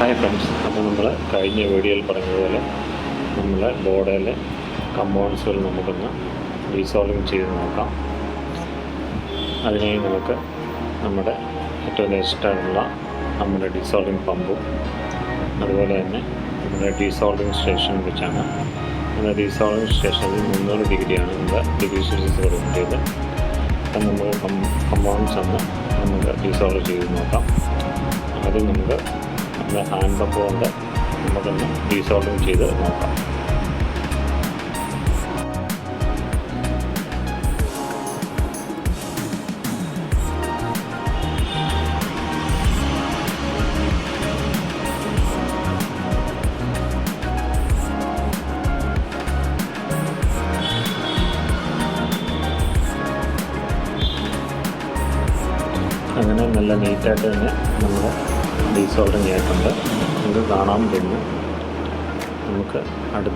Hi friends, അപ്പോൾ നമ്മൾ കഴിഞ്ഞ വീഡിയോയിൽ പറഞ്ഞതുപോലെ നമ്മളെ ബോർഡിലെ കമ്പോണൻസുകൾ നമുക്കൊന്ന് ഡീസോൾവിങ് ചെയ്ത് നോക്കാം. അതിനായി നമുക്ക് നമ്മുടെ ഏറ്റവും ലേറ്റസ്റ്റായിട്ടുള്ള നമ്മുടെ ഡീസോൾവിങ് പമ്പും അതുപോലെ തന്നെ നമ്മുടെ ഡീസോൾവിങ് സ്റ്റേഷൻ വെച്ചാണ്. നമ്മുടെ ഡീസോൾവിങ് സ്റ്റേഷനിൽ 300 ഡിഗ്രിയാണ് നമ്മുടെ ഡിഗ്രി സെൽഷ്യസ് കൊടുക്കേണ്ടത്. അപ്പം നമുക്ക് കമ്പോണൻസ് ഒന്ന് നമുക്ക് ഡീസോൾവ് ചെയ്ത് നോക്കാം. ആദ്യം നമുക്ക് നമ്മുടെ ഹാൻഡ് പമ്പ് കൊണ്ട് നമുക്കൊന്ന് ഡീസോൾവിങ് ചെയ്ത് നോക്കാം. അങ്ങനെ നല്ല നീറ്റായിട്ട് തന്നെ നമ്മൾ ഡീസോൾവിങ് ആയിട്ടുണ്ട്. നമുക്ക് കാണാൻ പറ്റുന്നു. നമുക്ക് അടുത്ത